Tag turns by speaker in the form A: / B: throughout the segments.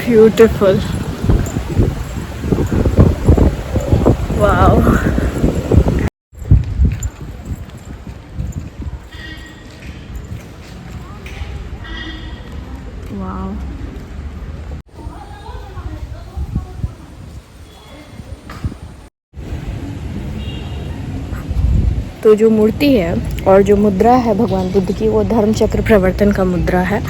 A: Beautiful. Wow. Wow. तो जो मूर्ति है और जो मुद्रा है भगवान बुद्ध की, वो धर्म चक्र प्रवर्तन का मुद्रा है।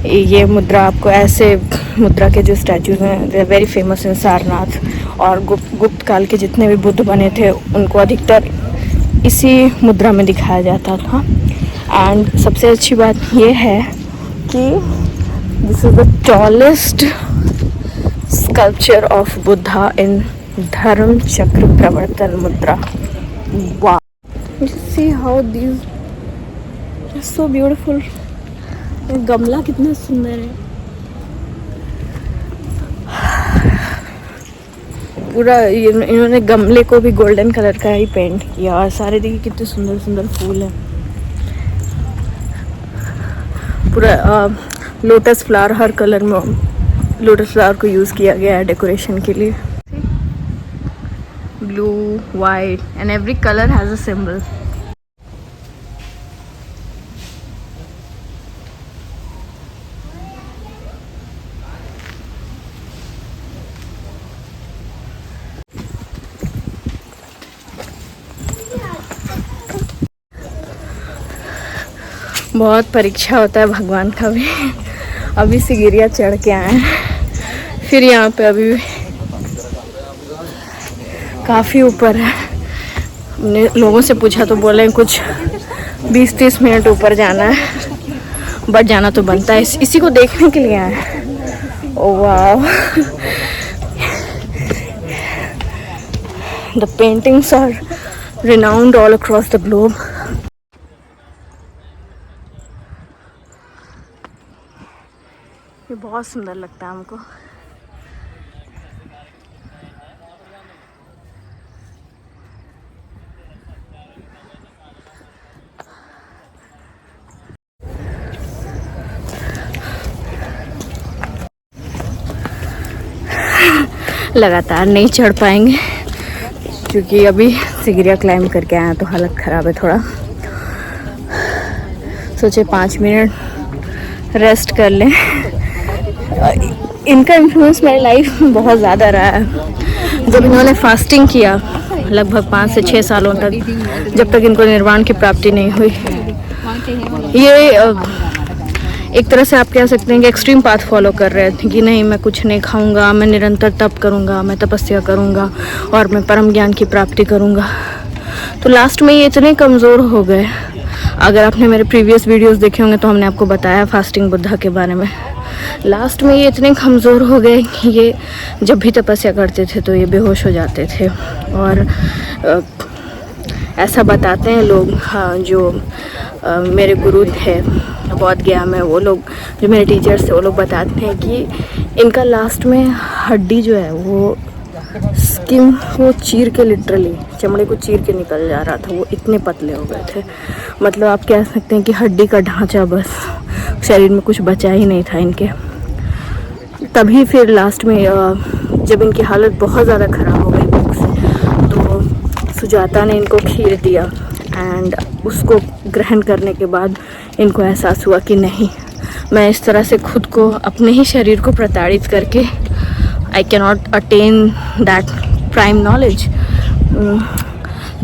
A: ये मुद्रा आपको ऐसे मुद्रा के जो स्टैचूज हैं, they are very famous in Sarnath. और गुप्त काल के जितने भी बुद्ध बने थे उनको अधिकतर इसी मुद्रा में दिखाया जाता था। एंड सबसे अच्छी बात ये है कि this is the tallest sculpture of Buddha in Dharma Chakra प्रवर्तन मुद्रा। वाह, see how these are so beautiful. गमला कितना सुंदर है। पूरा इन्होंने गमले को भी गोल्डन कलर का ही पेंट किया और सारे देखिए कितने सुंदर सुंदर फूल हैं। पूरा लोटस फ्लावर, हर कलर में लोटस फ्लावर को यूज़ किया गया है डेकोरेशन के लिए। Blue, white, and every color has a symbol. बहुत परीक्षा होता है भगवान का भी। अभी सिगिरिया चढ़ के आए हैं, फिर यहाँ पे अभी काफ़ी ऊपर है। हमने लोगों से पूछा तो बोले कुछ 20-30 मिनट ऊपर जाना है, बट जाना तो बनता है। इसी को देखने के लिए आए हैं। ओह वाह, the paintings are renowned all across the globe. ये बहुत सुंदर लगता है हमको। लगातार नहीं चढ़ पाएंगे क्योंकि अभी सिगिरिया क्लाइंब करके आए हैं तो हालत ख़राब है थोड़ा। सोचे 5 मिनट रेस्ट कर लें। इनका इन्फ्लुएंस मेरी लाइफ में बहुत ज़्यादा रहा है। जब इन्होंने फास्टिंग किया लगभग 5 से 6 सालों तक, जब तक इनको निर्वाण की प्राप्ति नहीं हुई, ये एक तरह से आप कह सकते हैं कि एक्सट्रीम पाथ फॉलो कर रहे थे कि नहीं मैं कुछ नहीं खाऊंगा, मैं निरंतर तप करूंगा, मैं तपस्या करूंगा और मैं परम ज्ञान की प्राप्ति करूंगा। तो लास्ट में ये इतने कमज़ोर हो गए। अगर आपने मेरे प्रीवियस वीडियोस देखे होंगे तो हमने आपको बताया फास्टिंग बुद्धा के बारे में। लास्ट में ये इतने कमज़ोर हो गए कि ये जब भी तपस्या करते थे तो ये बेहोश हो जाते थे। और ऐसा बताते हैं लोग, हाँ, जो मेरे गुरु थे बौद्ध गया में, वो लोग जो मेरे टीचर्स थे वो लोग बताते हैं कि इनका लास्ट में हड्डी जो है वो स्किन को चीर के, लिटरली चमड़े को चीर के निकल जा रहा था। वो इतने पतले हो गए थे, मतलब आप कह सकते हैं कि हड्डी का ढांचा, बस शरीर में कुछ बचा ही नहीं था इनके। तभी फिर लास्ट में जब इनकी हालत बहुत ज़्यादा ख़राब हो गई भूख से, तो सुजाता ने इनको खीर दिया एंड उसको ग्रहण करने के बाद इनको एहसास हुआ कि नहीं, मैं इस तरह से खुद को, अपने ही शरीर को प्रताड़ित करके I can not attain that prime knowledge.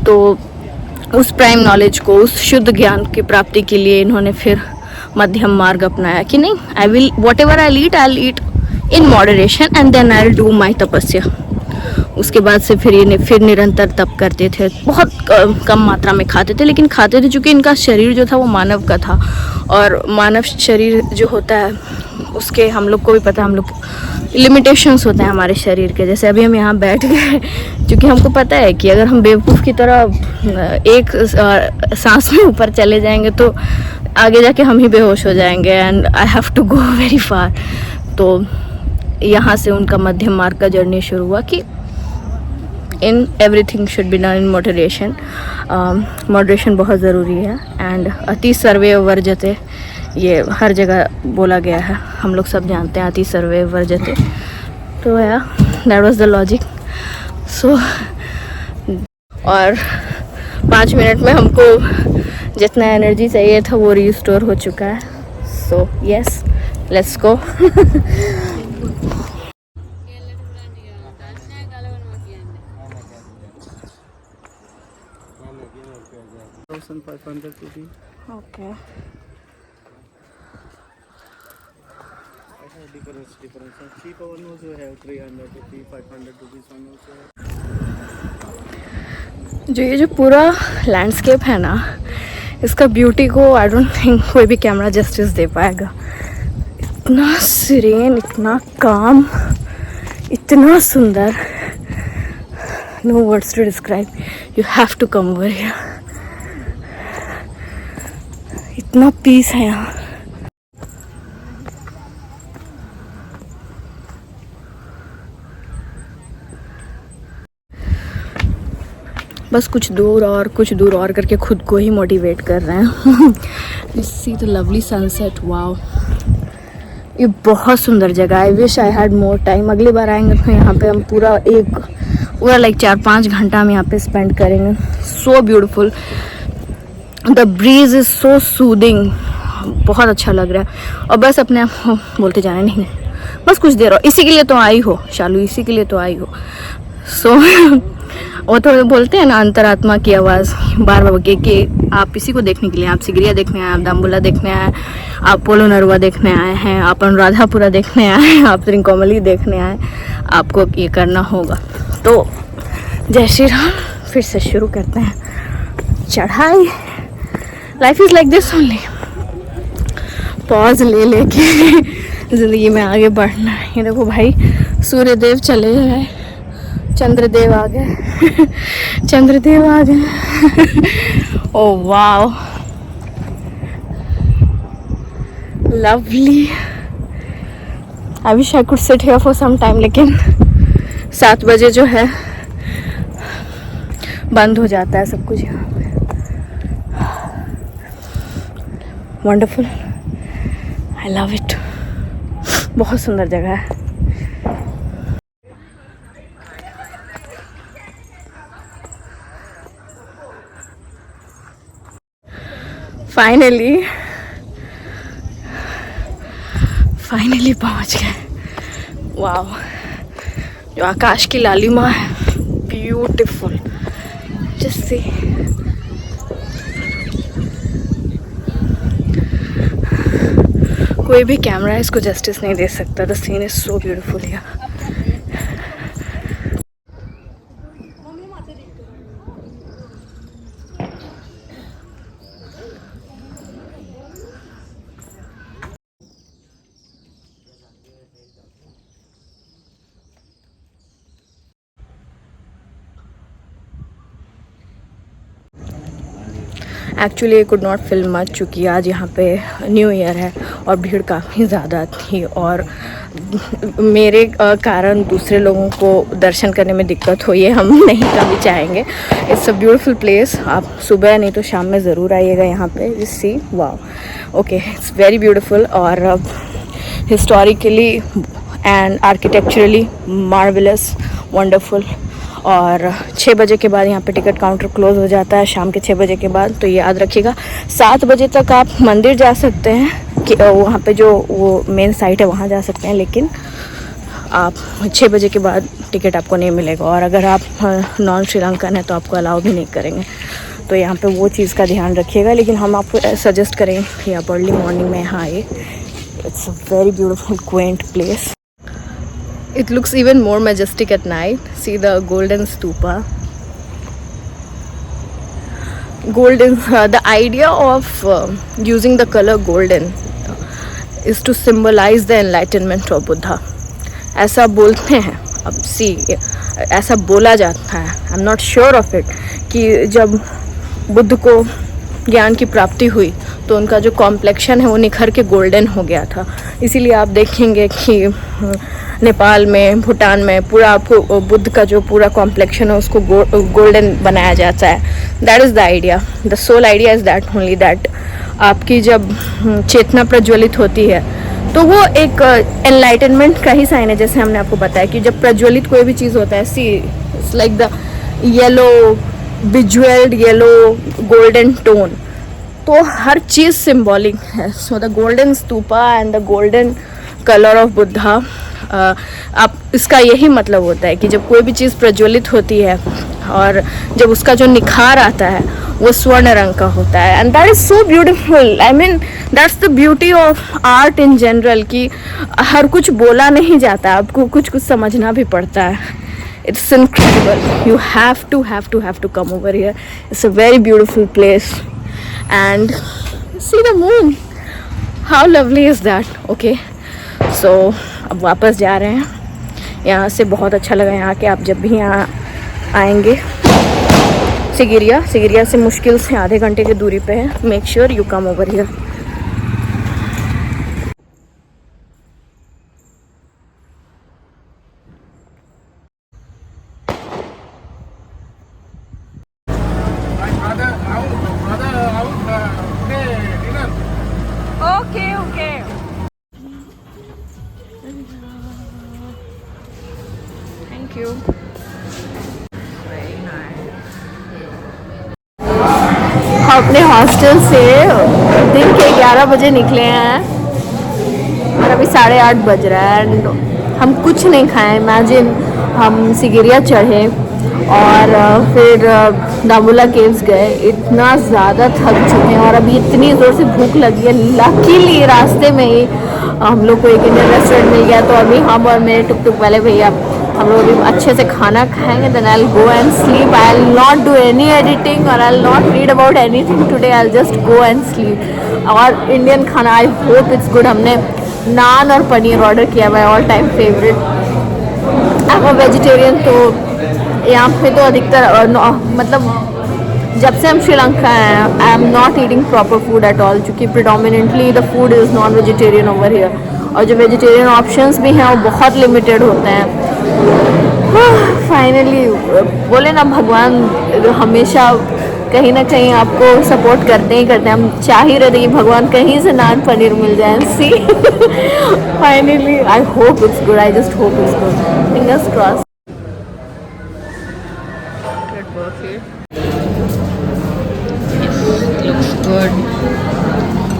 A: तो उस प्राइम नॉलेज को, उस शुद्ध ज्ञान की प्राप्ति के लिए इन्होंने फिर मध्यम मार्ग अपनाया कि नहीं, I will what I eat in moderation and then I will do my tapasya. उसके बाद से फिर ये फिर निरंतर तप करते थे। बहुत कम मात्रा में खाते थे, लेकिन खाते थे चूँकि इनका शरीर जो था वो मानव का था, और मानव शरीर जो होता है उसके, हम लोग को भी पता है, हम लोग लिमिटेशंस होते हैं हमारे शरीर के। जैसे अभी हम यहाँ बैठ गए, क्योंकि हमको पता है कि अगर हम बेवकूफ़ की तरह एक सांस में ऊपर चले जाएंगे तो आगे जाके हम ही बेहोश हो जाएंगे and I have to go very far. तो यहाँ से उनका मध्यम मार्ग का जर्नी शुरू हुआ कि in everything should be done in moderation. Moderation बहुत ज़रूरी है। एंड अति सर्वे वर्जते, ये हर जगह बोला गया है, हम लोग सब जानते हैं, अति सर्वे वर्जते। तो या दैट वाज द लॉजिक। सो और 5 मिनट में हमको जितना एनर्जी चाहिए था वो रिस्टोर हो चुका है। So yes, let's go.
B: 1500 rupees.
A: Okay.
B: Difference. Cheaper one also have 300 rupees, 500 rupees one also have.
A: जो पूरा लैंडस्केप है ना, इसका ब्यूटी को आई डोंट थिंक कोई भी कैमरा जस्टिस दे पाएगा। इतना सीरेन, इतना काम, इतना सुंदर, no words to describe. You have to come over here. इतना पीस है यहाँ। बस कुछ दूर और करके खुद को ही मोटिवेट कर रहे हैं। See the lovely sunset, wow, ये बहुत सुंदर जगह है। आई wish I had more time. अगली बार आएंगे तो यहाँ पे हम पूरा लाइक 4-5 घंटा हम यहाँ पे स्पेंड करेंगे। So beautiful, the breeze is so soothing, बहुत अच्छा लग रहा है। और बस अपने आप को बोलते जाए, नहीं बस कुछ देर और, इसी के लिए तो आई हो शालू, इसी के लिए तो आई हो। सो वो तो बोलते हैं ना, अंतरात्मा की आवाज़ बार बार कि आप इसी को देखने के लिए, आप सिगरिया देखने आए, आप दाम्बुला देखने आए, आप पोलो नरवा देखने आए हैं, आप अनुराधापुरा देखने आए हैं, आप त्रिकोमली देखने आए, आपको ये करना होगा। तो जय श्री राम, फिर से शुरू करते हैं चढ़ाई। Life is like this only, pause ले लेके ज़िंदगी में आगे बढ़ना है। ये देखो भाई, सूर्यदेव चले गए, चंद्रदेव आ गए, चंद्रदेव आ गए। Oh wow, lovely. I wish I could sit here for some time, लेकिन 7 बजे जो है बंद हो जाता है सब कुछ यहाँ पे। वंडरफुल, आई लव इट, बहुत सुंदर जगह है। फाइनली पहुंच गए। वाओ, जो आकाश की लालिमा है, ब्यूटीफुल। जस्ट सी, कोई भी कैमरा इसको जस्टिस नहीं दे सकता। The scene is so beautiful here. Actually I could not film much, चूँकि आज यहाँ पे न्यू ईयर है और भीड़ काफ़ी ज़्यादा थी और मेरे कारण दूसरे लोगों को दर्शन करने में दिक्कत हुई है। हम नहीं कभी चाहेंगे। It's a beautiful place. आप सुबह नहीं तो शाम में ज़रूर आइएगा यहाँ पे। Just see, wow, okay, it's very beautiful और historically and architecturally marvellous, wonderful. और 6 बजे के बाद यहाँ पे टिकट काउंटर क्लोज हो जाता है, शाम के 6 बजे के बाद। तो याद रखिएगा, 7 बजे तक आप मंदिर जा सकते हैं कि वहाँ पे जो वो मेन साइट है वहाँ जा सकते हैं, लेकिन आप 6 बजे के बाद टिकट आपको नहीं मिलेगा। और अगर आप नॉन श्रीलंकन है तो आपको अलाउ भी नहीं करेंगे। तो यहाँ पे वो चीज़ का ध्यान रखिएगा। लेकिन हम आपको सजेस्ट करेंगे कि आप अर्ली मॉर्निंग में यहाँ आइए। It's a very beautiful Quint place. It looks even more majestic at night. See the golden stupa. Golden, the idea of using the color golden is to symbolize the enlightenment of Buddha. ऐसा बोलते हैं, अब see, ऐसा बोला जाता है, I'm not sure of it, कि जब बुद्ध को ज्ञान की प्राप्ति हुई तो उनका जो कॉम्प्लेक्शन है वो निखर के गोल्डन हो गया था। इसीलिए आप देखेंगे कि नेपाल में, भूटान में पूरा आपको बुद्ध का जो पूरा कॉम्प्लेक्शन है उसको गोल्डन बनाया जाता है। That is the idea, the sole idea is that only, that आपकी जब चेतना प्रज्वलित होती है तो वो एक एनलाइटनमेंट का ही साइन है। जैसे हमने आपको बताया कि जब प्रज्वलित कोई भी चीज़ होता है, see it's like the yellow visualled yellow golden tone, तो हर चीज़ सिंबॉलिक है। So the golden stupa and the golden colour of Buddha, आप इसका यही मतलब होता है कि जब कोई भी चीज़ प्रज्वलित होती है और जब उसका जो निखार आता है वो स्वर्ण रंग का होता है। And that is so beautiful. I mean that's the beauty of art in general, कि हर कुछ बोला नहीं जाता, आपको कुछ कुछ समझना भी पड़ता है। It's incredible, you have to come over here. It's a very beautiful place and see the moon, how lovely is that. Okay, so अब वापस जा रहे हैं यहाँ से। बहुत अच्छा लगा यहाँ के, आप जब भी यहाँ आएंगे सिगिरिया से मुश्किल से आधे घंटे की दूरी पे है। Make sure you come over here. Okay thank you. हम अपने हॉस्टल से दिन के 11 बजे निकले हैं और अभी 8:30 बज रहा है एंड हम कुछ नहीं खाए। इमेजिन, हम सिगिरिया चढ़े और फिर दामुला केव्स गए, इतना ज़्यादा थक चुके हैं और अभी इतनी ज़ोर से भूख लगी है। लकीली रास्ते में ही हम लोग को एक इंडियन रेस्टोरेंट मिल गया, तो अभी हम और मेरे टुक वाले भैया हम लोग अभी अच्छे से खाना खाएंगे। Then I will go and sleep. I will not do any editing और I will not read about anything today. I will just go and sleep. और इंडियन खाना, आई होप इट्स गुड। हमने नान और पनीर ऑर्डर किया, my all time favourite. I am a vegetarian, तो यहाँ पे तो अधिकतर मतलब जब से हम श्रीलंका हैं, I am not eating proper food at all, क्योंकि predominantly the food is non vegetarian over here. और जो वेजिटेरियन ऑप्शंस भी हैं वो बहुत लिमिटेड होते हैं। फाइनली बोले ना, भगवान हमेशा कहीं ना कहीं आपको सपोर्ट करते ही करते हैं। हम चाह ही रहे थे कि भगवान कहीं से नान पनीर मिल जाए। See finally I hope it's good, I just hope it's good, fingers cross. Looks good.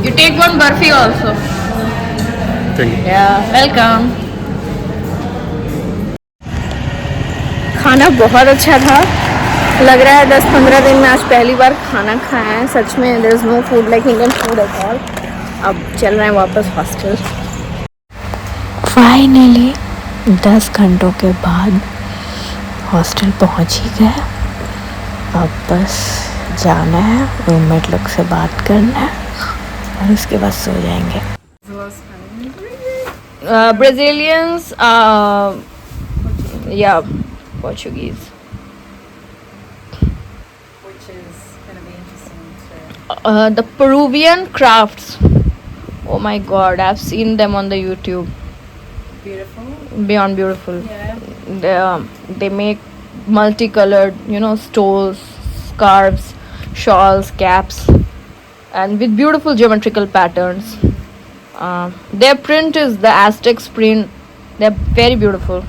A: You take one burfi also.
B: Thank you.
A: Yeah, welcome. खाना बहुत अच्छा था। लग रहा है 10-15 दिन में आज पहली बार खाना खाया है सच में। There is no food like Indian food at all. अब चल रहे हैं वापस हॉस्टल।
C: फाइनली 10 घंटों के बाद हॉस्टल पहुंच ही गए। अब बस जाना है, रूममेट लोग से बात करना है और उसके बाद सो जाएंगे।
A: Brazilians, yeah, Portuguese.
D: Which is going to be interesting to...
A: The Peruvian crafts. Oh my God, I've seen them on the YouTube.
D: Beautiful.
A: Beyond beautiful.
D: Yeah.
A: They make multicolored, stoles, scarves, shawls, caps, and with beautiful geometrical patterns. Their print is the Aztec print. They're very beautiful.